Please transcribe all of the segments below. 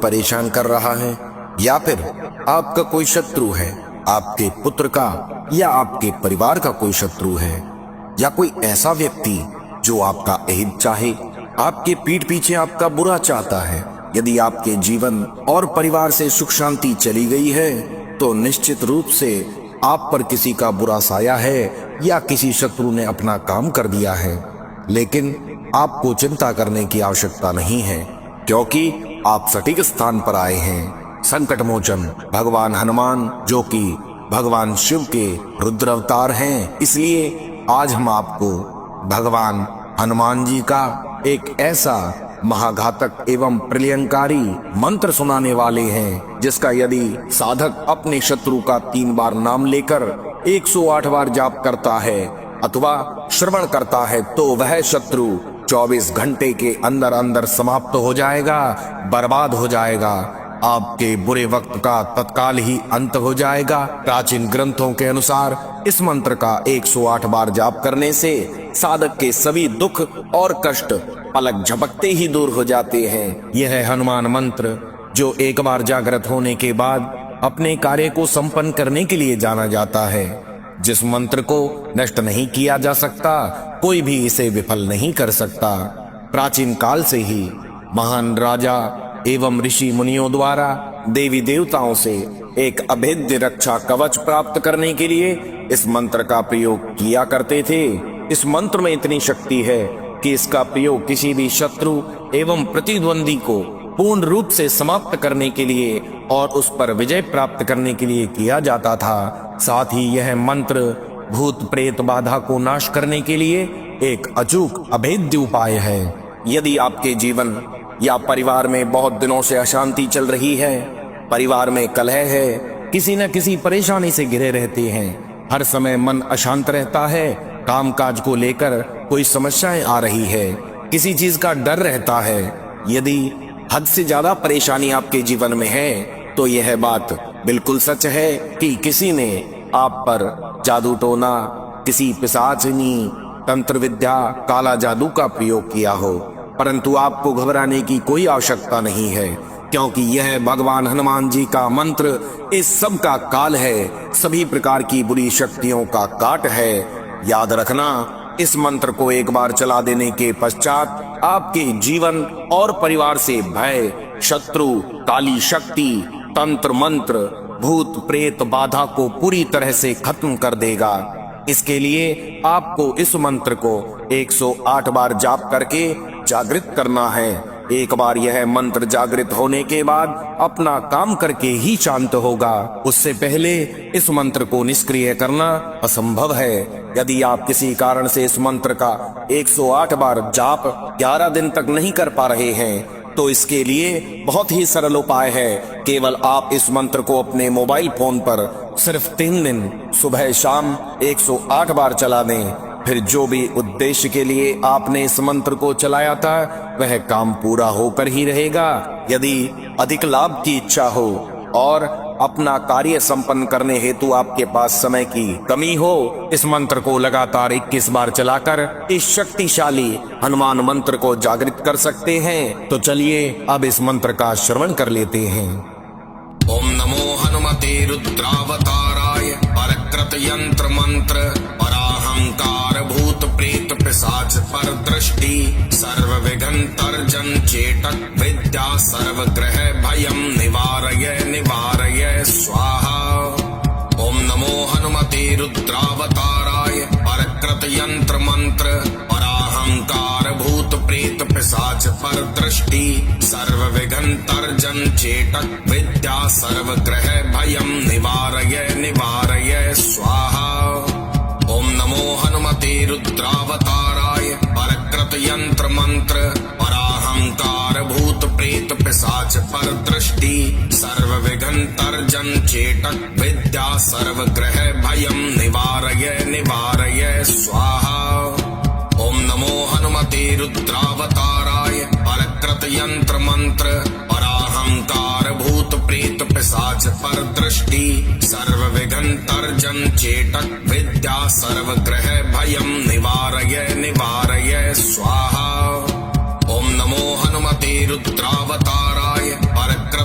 परेशान कर रहा है, या फिर आपका कोई शत्रु है, आपके पुत्र का या आपके परिवार का कोई शत्रु है, या कोई ऐसा व्यक्ति जो आपका अहित चाहे, आपके पीठ पीछे आपका बुरा चाहता है। यदि आपके जीवन और परिवार से सुख शांति चली गई है तो निश्चित रूप से आप पर किसी का बुरा साया है या किसी शत्रु ने अपना काम कर दिया है। लेकिन आपको चिंता करने की आवश्यकता नहीं है, क्योंकि आप सटीक स्थान पर आए हैं। संकट मोचन भगवान हनुमान, जो कि भगवान शिव के रुद्र अवतार हैं, इसलिए आज हम आपको भगवान हनुमान जी का एक ऐसा महाघातक एवं प्रलयंकारी मंत्र सुनाने वाले हैं, जिसका यदि साधक अपने शत्रु का 3 बार नाम लेकर 108 बार जाप करता है अथवा श्रवण करता है तो वह शत्रु 24 घंटे के अंदर अंदर समाप्त हो जाएगा, बर्बाद हो जाएगा। आपके बुरे वक्त का तत्काल ही अंत हो जाएगा। प्राचीन ग्रंथों के अनुसार इस मंत्र का 108 बार जाप करने से साधक के सभी दुख और कष्ट पलक झपकते ही दूर हो जाते हैं। यह है हनुमान मंत्र, जो एक बार जागृत होने के बाद अपने कार्य को संपन्न करने के लिए जाना जाता है। जिस मंत्र को नष्ट नहीं किया जा सकता, कोई भी इसे विफल नहीं कर सकता। प्राचीन काल से ही महान राजा एवं ऋषि मुनियों द्वारा देवी देवताओं से एक अभेद्य रक्षा कवच प्राप्त करने के लिए इस मंत्र का प्रयोग किया करते थे। इस मंत्र में इतनी शक्ति है कि इसका प्रयोग किसी भी शत्रु एवं प्रतिद्वंदी को पूर्ण रूप से समाप्त करने के लिए और उस पर विजय प्राप्त करने के लिए किया जाता था। साथ ही यह मंत्र भूत प्रेत बाधा को नाश करने के लिए एक अचूक अभेद्य उपाय है। यदि आपके जीवन या परिवार में बहुत दिनों से अशांति चल रही है, परिवार में कलह है, किसी न किसी परेशानी से घिरे रहते हैं, हर समय मन अशांत रहता है, कामकाज को लेकर कोई समस्याएं आ रही है, किसी चीज का डर रहता है, यदि हद से ज्यादा परेशानी आपके जीवन में है तो यह बात बिल्कुल सच है कि किसी ने आप पर जादू टोना, किसी पिशाचिनी तंत्र विद्या, काला जादू का प्रयोग किया हो। परंतु आपको घबराने की कोई आवश्यकता नहीं है, क्योंकि यह भगवान हनुमान जी का मंत्र इस सब का काल है, सभी प्रकार की बुरी शक्तियों का काट है। याद रखना, इस मंत्र को एक बार चला देने के पश्चात आपके जीवन और परिवार से भय, शत्रु, काली शक्ति, तंत्र मंत्र, भूत प्रेत बाधा को पूरी तरह से खत्म कर देगा। इसके लिए आपको इस मंत्र को 108 बार जाप करके जागृत करना है। एक बार यह मंत्र जागृत होने के बाद अपना काम करके ही शांत होगा। उससे पहले इस मंत्र को निष्क्रिय करना असंभव है। यदि आप किसी कारण से इस मंत्र का 108 बार जाप 11 दिन तक नहीं कर पा रहे हैं तो इसके लिए बहुत ही सरल उपाय है। केवल आप इस मंत्र को अपने मोबाइल फोन पर सिर्फ 3 दिन सुबह शाम 108 बार चला दें। फिर जो भी उद्देश्य के लिए आपने इस मंत्र को चलाया था वह काम पूरा होकर ही रहेगा। यदि अधिक लाभ की इच्छा हो और अपना कार्य संपन्न करने हेतु आपके पास समय की कमी हो, इस मंत्र को लगातार 21 बार चलाकर इस शक्तिशाली हनुमान मंत्र को जागृत कर सकते हैं। तो चलिए अब इस मंत्र का श्रवण कर लेते हैं। ओम नमो हनुमते रुद्रावताराय परकृत यंत्र मंत्र पराहंकार भूत प्रेत पिशाच पर दृष्टि सर्व विघ्न तर्जन चेटक विद्या सर्व ग्रह भयम निवारय निवारय स्वाहा। ओम नमो हनुमते रुद्रावताराय परकृत यंत्र मंत्र पराहंकार भूत प्रेत पिशाच पर दृष्टि सर्व विघ्न तर्जन चेटक विद्या सर्व ग्रह भयम निवारय निवारय स्वाहा। ओम नमो हनुमते रुद्रावताराय परकृत यंत्र मंत्र पराहंकार भूत प्रेत पिशाच पर दृष्टि सर्व विघ्न तर्जन चेटक विद्या सर्व ग्रह भयम निवारय निवारय स्वाहा। ओम नमो हनुमते रुद्रावताराय परकृत यंत्र मंत्र पराहंकार भूत प्रेत पिशाच पर दृष्टि सर्व विघ्न तर्जन चेटक विद्या सर्व ग्रह भयम निवारय निवारय स्वाहा। ओम नमो हनुमते रुद्रावताराय परकृत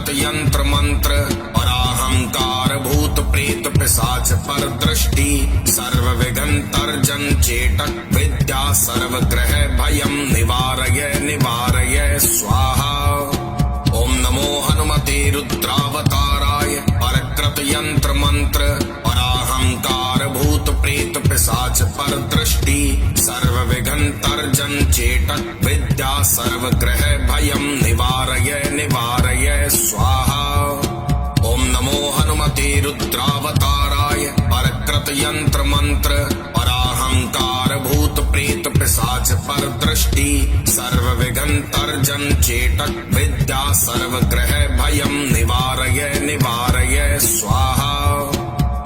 पर दृष्टि सर्व विघ्न तर्जन चेटक विद्या सर्वग्रह भयं निवारय निवारय स्वाहा। ओम नमो हनुमते रुद्रावताराय परकृत यंत्र मंत्र पराहंकार भूत प्रेत पिशाच पर दृष्टि सर्व विघ्न तर्जन चेटक विद्या सर्वग्रह भयं निवारय निवारय स्वाहा। ओम नमो हनुमते रुद्रावताराय परकृत यंत्र मंत्र पराहंकार भूत प्रेत पिशाच पर दृष्टि सर्व विघ्न तर्जन चेटक विद्या सर्वग्रह भयं निवारय निवारय स्वाहा।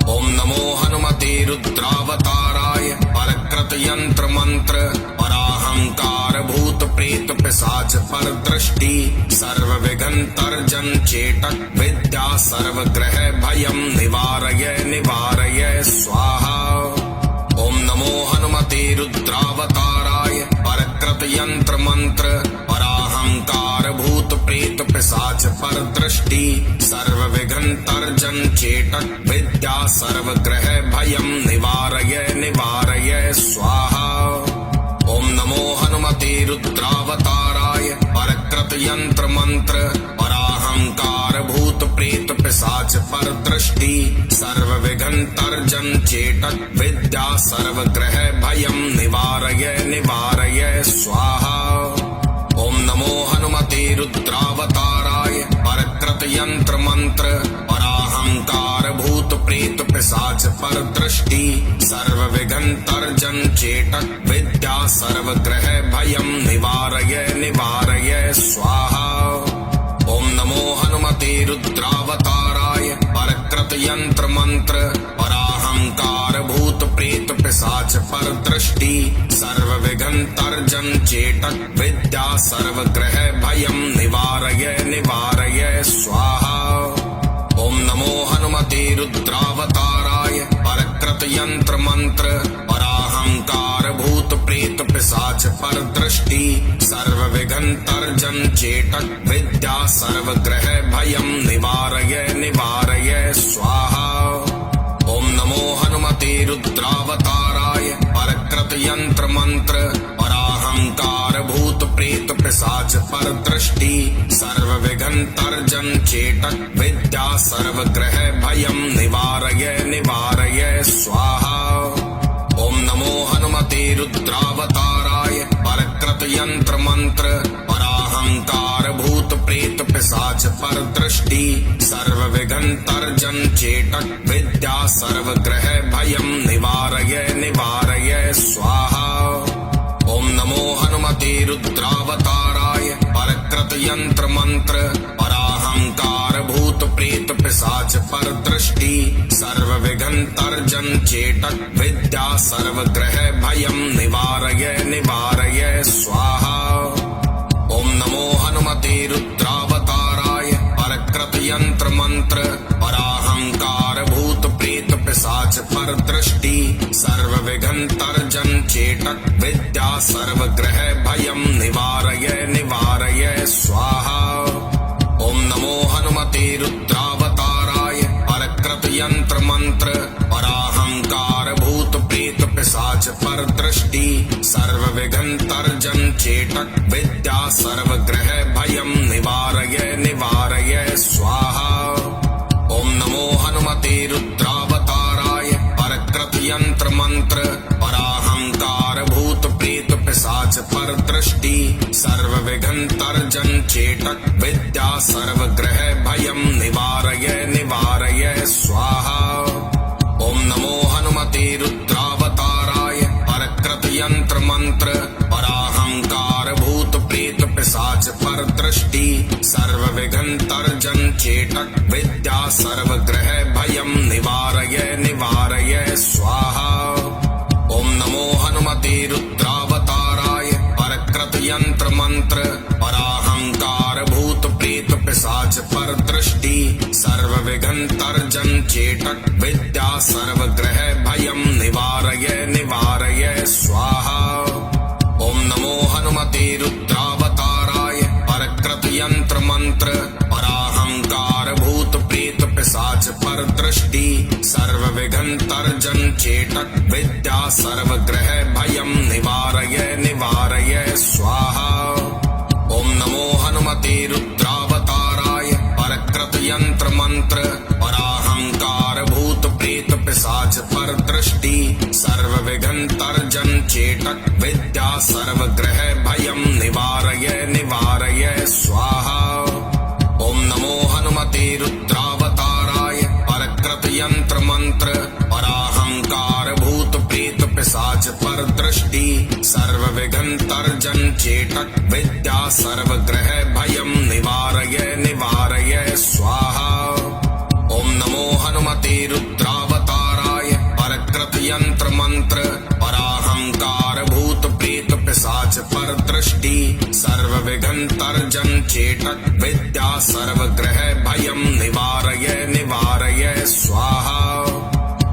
ओम नमो हनुमते रुद्रावताराय परकृत यंत्र मंत्र पराहंकार भूत प्रेत पिशाच पर दृष्टि सर्व विघ्न तर्जन चेटक विद्या सर्वग्रह भयं निवारय निवारय स्वाहा। ओम नमो हनुमते रुद्रावताराय परकृत यंत्र मंत्र पराहंकार भूत प्रेत पिशाच पर दृष्टि सर्व विघ्न तर्जन चेटक विद्या सर्वग्रह भयं निवारय निवारय स्वाहा। ओम नमो हनुमते रुद्रावताराय परकृत यंत्र मंत्र पराहंकार भूत प्रेत पिशाच पर दृष्टि सर्व विघ्न तर्जन चेटक विद्या सर्वग्रह भयं निवारय निवारय स्वाहा। ओम नमो हनुमते रुद्रावताराय परकृत यंत्र मंत्र पराहंकार भूत प्रेत पिशाच पर दृष्टि सर्व विघ्न तर्जन चेटक विद्या सर्वग्रह भयं निवारय निवारय स्वाहा। ओम नमो हनुमते रुद्रावताराय परकृत यंत्र मंत्र पराहंकार भूत प्रेत पिशाच पर दृष्टि सर्व विघ्न तर्जन चेटक विद्या सर्वग्रह भयं निवारय निवारय स्वाहा। ओम नमो हनुमते रुद्रावताराय परकृत यंत्र मंत्र पराहंकार भूत प्रेत पिशाच पर दृष्टि सर्व विघ्न तर्जन चेटक विद्या सर्वग्रह भयं निवारय निवारय स्वाहा। ओम नमो हनुमते रुद्रावताराय परकृत यंत्र मंत्र पराहंकार भूत प्रेत पिशाच पर दृष्टि सर्व विघ्न तर्जन चेटक विद्या सर्वग्रह भयं निवारय निवारय स्वाहा। ओम नमो हनुमते रुद्रावताराय परकृत यंत्र मंत्र पराहंकार भूत प्रेत पिशाच पर दृष्टि सर्व विघ्न तर्जन चेटक विद्या सर्वग्रह भयं निवारय निवारय स्वाहा। ओम नमो हनुमते रुद्रावताराय परकृत यंत्र मंत्र पराहंकार भूत प्रेत पिशाच पर दृष्टि सर्व विघ्न तर्जन चेटक विद्या सर्वग्रह भयं निवारय निवारय स्वाहा। ओम नमो हनुमते रुद्रावताराय परकृत यंत्र मंत्र पराहंकार भूत प्रेत पिशाच पर दृष्टि सर्व विघ्न तर्जन चेटक विद्या सर्वग्रह भयं निवारय निवारय स्वाहा। ओम नमो हनुमते रुद्रावताराय परकृत यंत्र मंत्र पराहंकार भूत प्रेत पिशाच पर दृष्टि सर्व विघ्न तर्जन चेटक विद्या सर्वग्रह भयं निवारय निवारय स्वाहा। ओम नमो हनुमते रुद्रावताराय परकृत यंत्र मंत्र पराहंकार भूत प्रेत पिशाच पर दृष्टि सर्व विघ्न तर्जन चेटक विद्या सर्वग्रह भयं निवारय निवारय स्वाहा। ओम नमो हनुमते रुद्रावताराय परकृत यंत्र मंत्र पराहंकार भूत प्रेत पिशाच पर दृष्टि सर्व विघ्न तर्जन चेटक विद्या सर्वग्रह भयं निवारय निवारय स्वाहा। ओम नमो हनुमते रुद्रावताराय परकृत यंत्र मंत्र पराहंकार भूत प्रेत पिशाच पर दृष्टि सर्व विघ्न तर्जन चेटक विद्या सर्वग्रह भयं निवारय निवारय स्वाहा। ओम नमो हनुमते रुद्रावताराय परकृत यंत्र मंत्र पराहंकार भूत प्रेत पिशाच पर दृष्टि सर्व विघ्न सर्वविघ्नतर्जन चेटक विद्या सर्वग्रह भयं निवारय निवारय स्वाहा। ओम नमो हनुमते रुद्रावताराय परकृत यंत्र मंत्र पराहंकार भूत प्रेत पिशाच पर दृष्टि सर्वविघ्नतर्जन चेटक विद्या सर्वग्रह भयं निवारय निवारय स्वाहा। ओम नमो हनुमते रुद्रावताराय परकृत यंत्र मंत्र पराहंकार भूत प्रेत पिशाच पर दृष्टि सर्वविघ्नतर्जन चेटक विद्या सर्वग्रह भयं निवारय निवारय स्वाहा। ओम नमो हनुमते रुद्रावताराय परकृत यंत्र मंत्र पराहंकार भूत प्रेत पिशाच पर दृष्टि सर्वविघ्नतर्जन चेटक विद्या सर्वग्रह भयं निवारय निवारय स्वाहा।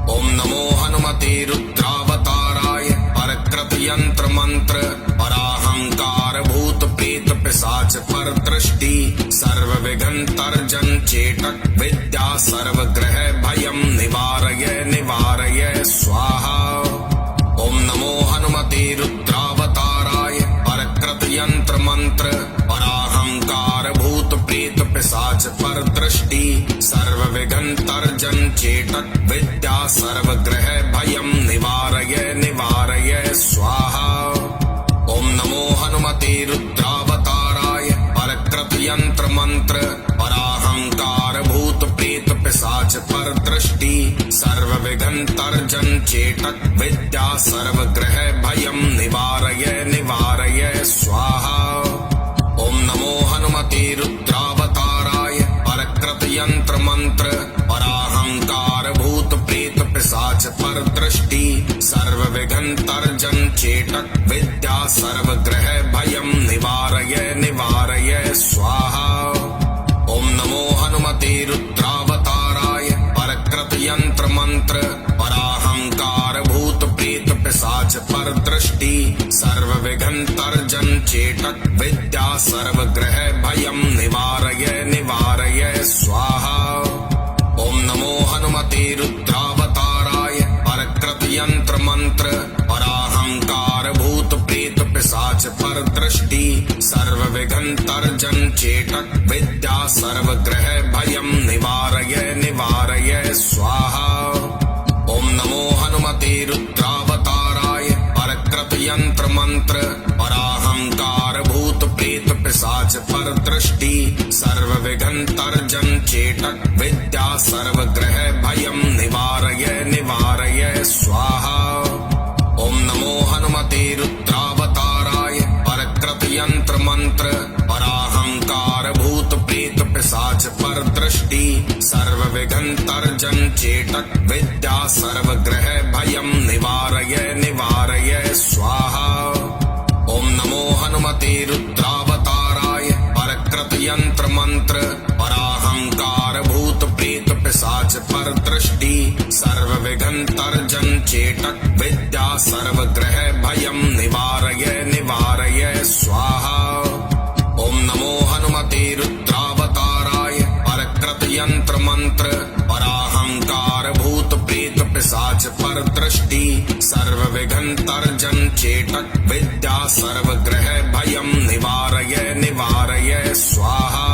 ओम नमो हनुमते रुद्रावताराय परकृत यंत्र मंत्र पराहंकार भूत प्रेत पिशाच पर दृष्टि सर्वविघ्नतर्जन चेटक विद्या सर्वग्रह भयं निवारय निवारय स्वाहा। ओम नमो हनुमते रुद्रावताराय परकृत यंत्र मंत्र पराहंकार भूत प्रेत पिशाच पर दृष्टि सर्वविघ्नतर्जन चेटक विद्या सर्वग्रह भयं निवारय निवारय स्वाहा। ओम नमो हनुमते रुद्रावताराय परकृत यंत्र मंत्र पराहंकार भूत प्रेत पिशाच पर दृष्टि सर्वविघ्नतर्जन चेटक विद्या सर्वग्रह भयं निवारय निवारय स्वाहा। ओम नमो हनुमते रुद्रावताराय परकृत यंत्र मंत्र पराहंकार भूत प्रेत पिशाच पर दृष्टि सर्वविघ्नतर्जन चेटक विद्या सर्वग्रह भयं निवारय निवारय स्वाहा। ओम नमो हनुमते रुद्रावताराय परकृत यंत्र मंत्र पराहंकार भूत प्रेत पिशाच पर दृष्टि सर्वविघ्नतर्जन चेटक विद्या सर्वग्रह भयं निवारय निवारय स्वाहा। ओम नमो हनुमते रुद्रावताराय परकृत यंत्र मंत्र पराहंकार भूत प्रेत पिशाच पर दृष्टि सर्वविघ्नतर्जन चेटक विद्या सर्वग्रह भयं निवारय निवारय स्वाहा। ओम नमो हनुमते रुद्रावताराय परकृत यंत्र मंत्र पराहंकार भूत प्रेत पिशाच पर दृष्टि सर्वविघ्नतर्जन चेटक विद्या सर्वग्रह भयं निवारय निवारय स्वाहा। ओम नमो हनुमते रुद्रावताराय परकृत यंत्र मंत्र पराहंकार भूत प्रेत पिशाच पर दृष्टि सर्वविघ्नतर्जन चेटक विद्या सर्वग्रह भयं निवारय निवारय स्वाहा। ओम नमो हनुमते रुद्रावताराय परकृत यंत्र मंत्र पराहंकार भूत प्रेत पिशाच पर दृष्टि सर्वविघ्नतर्जन चेटक विद्या सर्वग्रह भयं निवारय निवारय स्वाहा। ओम नमो हनुमते रुद्रावताराय परकृत यंत्र मंत्र पराहंकार भूत प्रेत पिशाच पर दृष्टि सर्वविघ्नतर्जन चेटक विद्या सर्वग्रह भयं निवारय निवारय स्वाहा।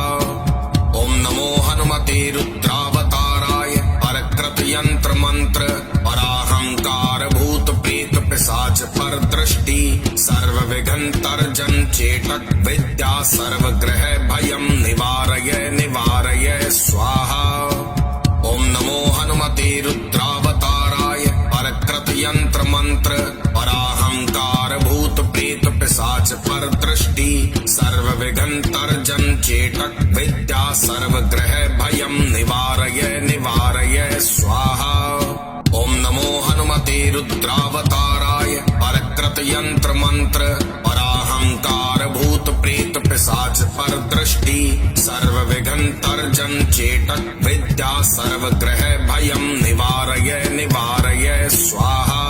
ओम नमो हनुमते रुद्रावताराय परकृत यंत्र मंत्र पराहंकार भूत प्रेत पिशाच पर दृष्टि सर्वविघ्नतर्जन चेटक विद्या सर्वग्रह भयं निवारय निवारय स्वाहा। ओम नमो हनुमते रुद्रावताराय परकृत यंत्र मंत्र पराहंकार भूत प्रेत पिशाच पर दृष्टि सर्वविघ्नतर्जन चेटक विद्या सर्वग्रह भयं निवारय निवारय स्वाहा। ओम नमो हनुमते रुद्रावताराय परकृत यंत्र मंत्र पराहंकार भूत प्रेत पिशाच पर दृष्टि सर्वविघ्नतर्जन चेटक विद्या सर्वग्रह भयं निवारय निवारय स्वाहा।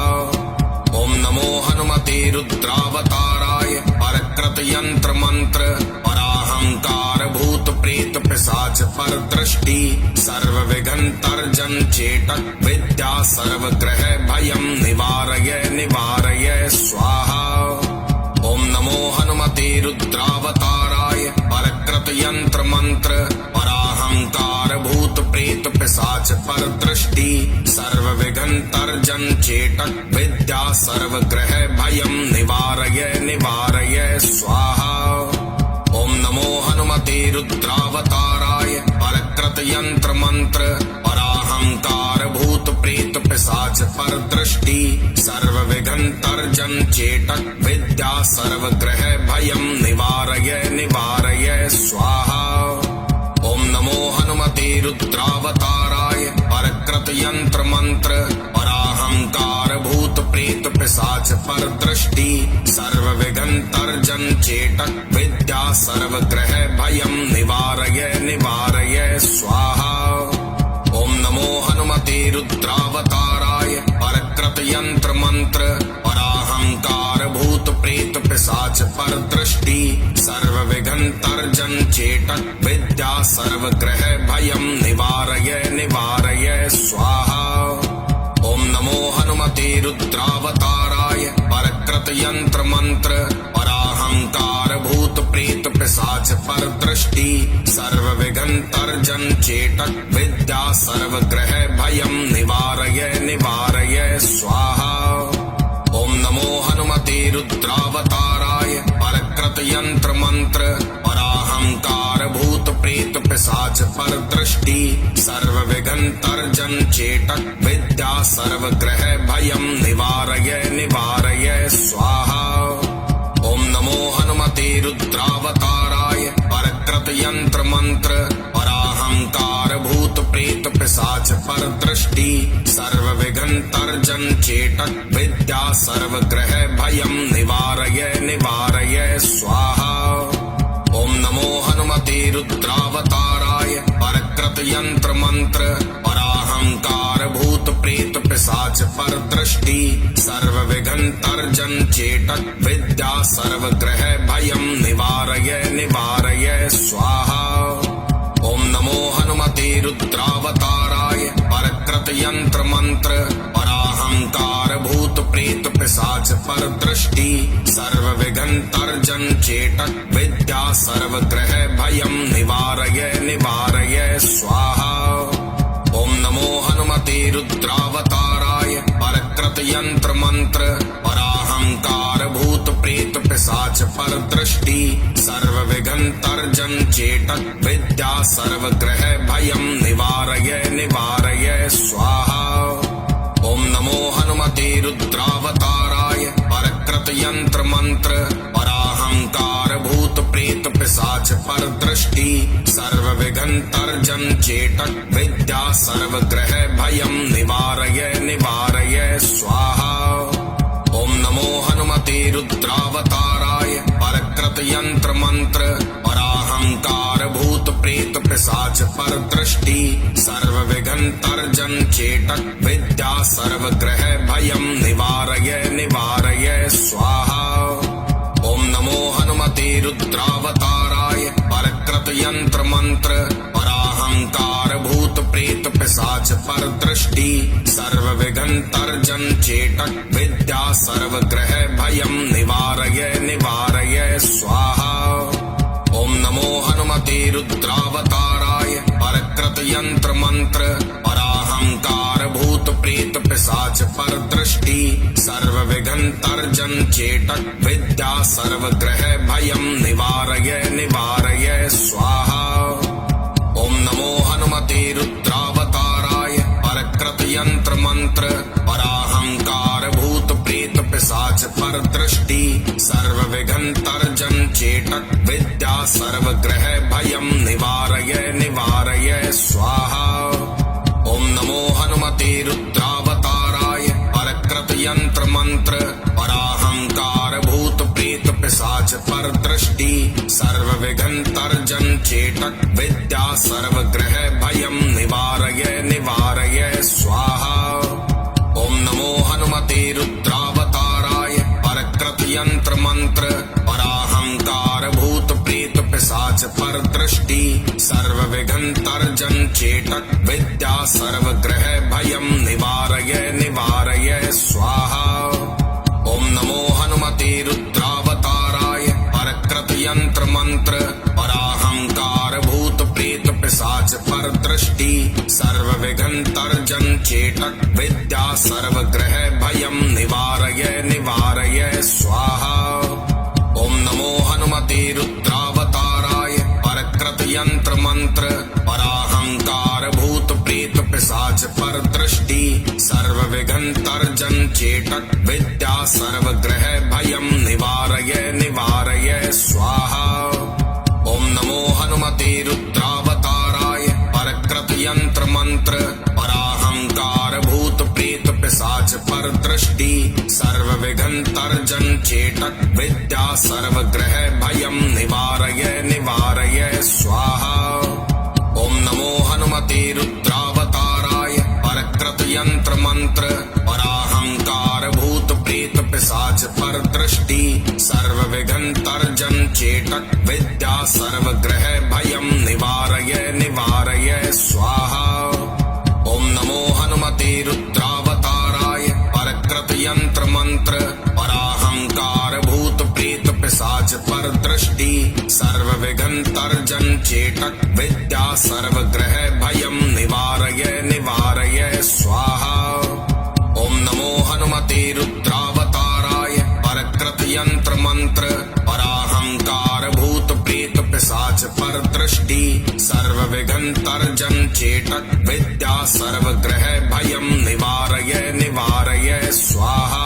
ओम नमो हनुमते रुद्रावताराय परकृत यंत्र मंत्र पराहंकार पराहंकार भूत प्रेत पिशाच पर दृष्टि सर्व विघ्न तर्जन चेटक विद्या सर्वग्रह भयं निवारय निवारय स्वाहा। ओम नमो हनुमते रुद्रावताराय परकृत यंत्र मंत्र पराहंकार भूत प्रेत पिशाच पर दृष्टि सर्व विघ्न तर्जन चेटक विद्या सर्वग्रह भयं निवारय निवारय स्वाहा। ओम नमो हनुमते रुद्रावताराय परकृत यंत्र मंत्र पराहंकार भूत प्रेत पिशाच पर दृष्टि सर्व विघ्न तर्जन चेटक विद्या सर्वग्रह भयं निवारय निवारय स्वाहा। ओम नमो हनुमते रुद्रावताराय परकृत यंत्र मंत्र पराहंकार भूत प्रेत पिशाच पर दृष्टि सर्व विघ्न तर्जन चेटक विद्या सर्वग्रह भयं निवारय निवारय स्वाहा। ओम नमो हनुमते रुद्रावताराय परकृत यंत्र मंत्र पराहंकार भूत प्रेत पिशाच पर दृष्टि सर्व विघ्न तर्जन चेटक विद्या सर्वग्रह भयं निवारय निवारय स्वाहा। ओम नमो हनुमते रुद्रावताराय परकृत यंत्र मंत्र पराहंकार भूत प्रेत पिशाच पर दृष्टि सर्व विघ्न तर्जन चेटक विद्या सर्वग्रह भयं निवारय निवारय स्वाहा। ओम नमो हनुमते रुद्रावताराय परकृत यंत्र मंत्र पराहंकार भूत प्रेत पिशाच पर दृष्टि सर्व विघ्न तर्जन चेटक विद्या सर्वग्रह भयं निवारय निवारय स्वाहा। ओम नमो हनुमते रुद्रावताराय परकृत यंत्र मंत्र पराहंकार भूत प्रेत पिशाच पर दृष्टि सर्व विघ्न तर्जन चेटक विद्या सर्वग्रह भयं निवारय निवारय स्वाहा। ओम नमो हनुमते रुद्रावताराय परकृत यंत्र मंत्र पराहंकार भूत प्रेत पिशाच पर दृष्टि सर्व विघ्न तर्जन चेटक विद्या सर्वग्रह भयं निवारय निवारय स्वाहा। ओम नमो हनुमते रुद्रावताराय परकृत यंत्र मंत्र पराहंकार भूत प्रेत पिशाच पर दृष्टि सर्व विघ्न तर्जन चेटक विद्या सर्वग्रह भयं निवारय निवारय स्वाहा। ओम नमो हनुमते रुद्रावताराय परकृत यंत्र मंत्र पराहंकार भूत प्रेत पिशाच पर दृष्टि सर्व विघ्न तर्जन चेटक विद्या सर्वग्रह भयं निवारय निवारय स्वाहा। ओम नमो हनुमते रुद्रावताराय परकृत यंत्र मंत्र पराहंकार भूत प्रेत पिशाच पर दृष्टि सर्व विघ्न तर्जन चेटक विद्या सर्वग्रह भयं निवारय निवारय स्वाहा। ओम नमो हनुमते रुद्रावताराय परकृत यंत्र मंत्र पराहंकार भूत प्रेत पिशाच पर दृष्टि सर्व विघ्न तर्जन चेटक विद्या सर्वग्रह भयं निवारय निवारय स्वाहा। ओम नमो हनुमते रुद्रावताराय परकृत यंत्र मंत्र पराहंकार भूत प्रेत पिशाच पर दृष्टि सर्व विघ्न तर्जन चेटक विद्या सर्वग्रह भयं निवारय निवारय स्वाहा। ओम नमो हनुमते रुद्रावताराय परकृत यंत्र मंत्र पराहंकार भूत प्रेत पिशाच पर दृष्टि सर्व विघ्न तर्जन चेटक विद्या सर्वग्रह भयं निवारय निवारय स्वाहा। ओम नमो हनुमते रुद्रावताराय परकृत यंत्र मंत्र पराहंकार भूत प्रेत पिशाच पर दृष्टि सर्व विघ्न तर्जन चेटक विद्या सर्वग्रह भयं निवारय निवारय स्वाहा। ओम नमो हनुमते रुद्रावताराय परकृत यंत्र मंत्र पराहंकार भूत प्रेत पिशाच पर दृष्टि सर्व विघ्न तर्जन चेटक विद्या सर्वग्रह भयं निवारय निवारय स्वाहा। ओम नमो हनुमते रुद्रावताराय परकृत यंत्र मंत्र पराहंकार भूत प्रेत पिशाच चेटक विद्या सर्वग्रह भयं निवारय निवारय स्वाहा। ओम नमो हनुमते रुद्रावताराय परकृत यंत्र मंत्र पराहंकार भूत प्रेत पिशाच पर दृष्टि सर्व विघ्न तर्जन चेटक विद्या सर्वग्रह भयं निवारय निवारय स्वाहा। ओम नमो हनुमते रुद्रावताराय परकृत यंत्र मंत्र पराहंकार भूत प्रेत पिशाच पर दृष्टि सर्व विघ्न तर्जन चेटक विद्या सर्वग्रह भयं निवारय निवारय स्वाहा। ओम नमो हनुमते रुद्रावताराय परकृत यंत्र मंत्र पराहंकार भूत प्रेत पिशाच पर दृष्टि सर्व विघ्न तर्जन चेटक विद्या सर्वग्रह भयं निवारय निवारय स्वाहा। ओम नमो हनुमते रुद्रावताराय परकृत यंत्र मंत्र पराहंकार भूत प्रेत पिशाच पर दृष्टि सर्व विघ्न तर्जन चेटक विद्या सर्वग्रह भयं निवारय निवारय स्वाहा। ओम नमो हनुमते रुद्रावताराय परकृत यंत्र मंत्र पराहंकार भूत प्रेत पिशाच पर दृष्टि सर्व विघ्न तर्जन चेटक विद्या सर्वग्रह भयं निवारय निवारय स्वाहा। ओम नमो हनुमते रुद्रावताराय परकृत यंत्र मंत्र पराहंकार भूत प्रेत पिशाच पर दृष्टि सर्व विघ्न तर्जन चेटक विद्या सर्वग्रह भयं निवारय निवारय स्वाहा।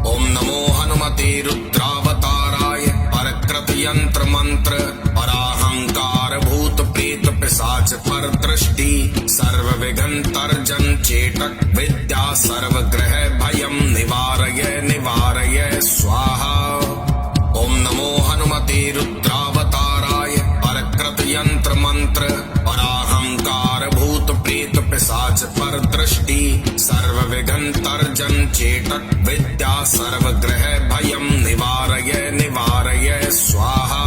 ओम नमो हनुमते रुद्रावताराय परकृत यंत्र मंत्र पराहंकार भूत प्रेत पिशाच पर दृष्टि सर्व विघ्न तर्जन चेटक विद्या सर्वग्रह भयं निवारय निवारय स्वाहा। ओम नमो हनुमते रुद्रावताराय परकृत यंत्र मंत्र पराहंकार भूत प्रेत पिशाच पर दृष्टि सर्व विघ्न तर्जन चेटक विद्या सर्वग्रह भयं निवारय निवारय स्वाहा।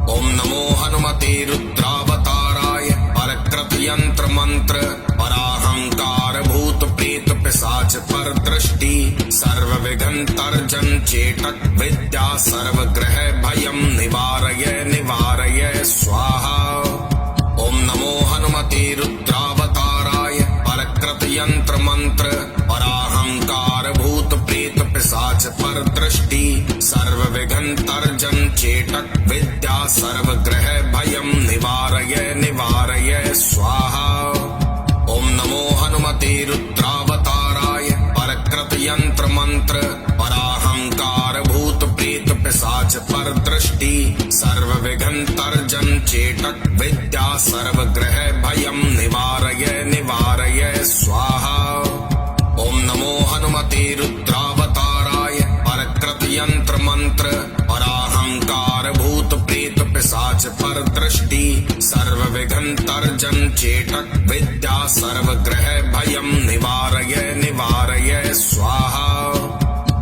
ओम नमो हनुमते रुद्रावताराय परकृत यंत्र मंत्र पराहंकार भूत प्रेत पिशाच पर दृष्टि सर्व विघ्न तर्जन चेटक विद्या सर्वग्रह भयं निवारय निवारय स्वाहा। ओम नमो हनुमते रुद्रावताराय परकृत यंत्र मंत्र पराहंकार भूत प्रेत पिशाच पर दृष्टि सर्व विघ्न तर्जन चेटक विद्या सर्वग्रह भयं निवारय निवारय स्वाहा। ओम नमो हनुमते रुद्रावताराय परकृत यंत्र मंत्र पराहंकार भूत प्रेत पिशाच पर दृष्टि सर्व विघ्न तर्जन चेटक विद्या सर्वग्रह भयं निवारय निवारय स्वाहा। ओम नमो हनुमते रुद्रावताराय परकृत यंत्र मंत्र पराहंकार भूत प्रेत पिशाच पर दृष्टि सर्व विघ्न तर्जन चेटक विद्या सर्वग्रह भयं निवारय निवारय स्वाहा।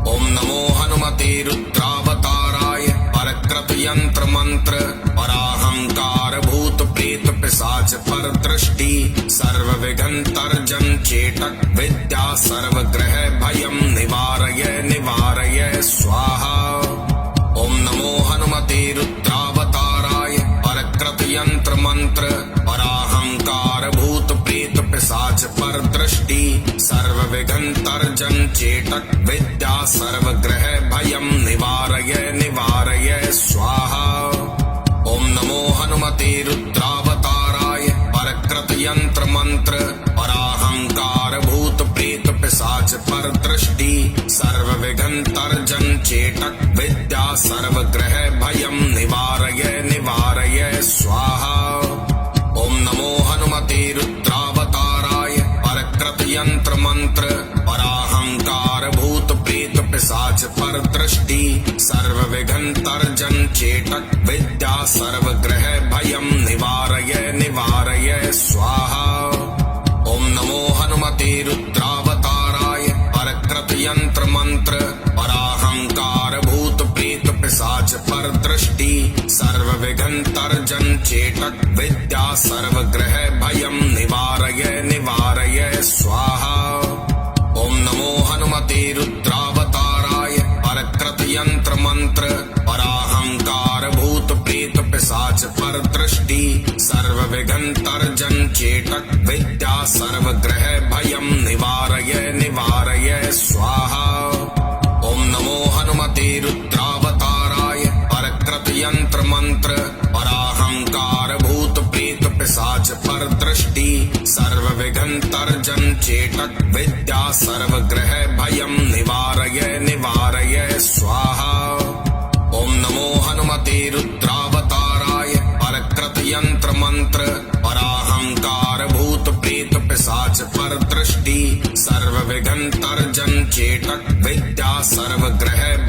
ओम नमो हनुमते रुद्रावताराय परकृत यंत्र मंत्र पराहंकार भूत प्रेत पिशाच पर दृष्टि सर्व विघ्न तर्जन चेटक विद्या सर्वग्रह भयं निवारय निवारय स्वाहा। ओम नमो हनुमते रुद्रावताराय परकृत यंत्र मंत्र पराहंकार भूत प्रेत पिशाच पर दृष्टि सर्व विघ्न तर्जन चेटक विद्या सर्वग्रह भयं निवारय निवारय स्वाहा। ओम नमो हनुमते रुद्रावताराय परकृत यंत्र मंत्र पराहंकार भूत प्रेत पिशाच पर दृष्टि सर्व विघ्न तर्जन चेटक विद्या सर्वग्रह भयं निवारय निवारय स्वाहा। ओम नमो हनुमते रुद्रावताराय परकृत यंत्र मंत्र पराहंकार भूत प्रेत पिशाच पर दृष्टि सर्व विघ्न तर्जन चेटक विद्या सर्वग्रह भयं निवारय निवारय स्वाहा। ओम नमो हनुमते रुद्रावताराय परकृत यंत्र मंत्र पराहंकार भूत प्रेत पिशाच पर दृष्टि सर्व विघ्न सर्वविघ्नतर्जन चेटक विद्या सर्वग्रह भयं निवारय निवारय स्वाहा। ओम नमो हनुमते रुद्रावताराय परकृत यंत्र मंत्र पराहंकार भूत प्रेत पिशाच पर दृष्टि सर्वविघ्नतर्जन चेटक विद्या सर्वग्रह भयं निवारय निवारय स्वाहा। ओम नमो हनुमते रुद्रावताराय परकृत यंत्र मंत्र पराहंकार भूत प्रेत पिशाच पर दृष्टि सर्वविघ्नतर्जन चेटक विद्या सर्वग्रह भयं निवारय निवारय स्वाहा। ओम नमो हनुमते रुद्रावताराय परकृत यंत्र मंत्र पराहंकार भूत प्रेत पिशाच पर दृष्टि सर्वविघ्नतर्जन चेटक विद्या सर्वग्रह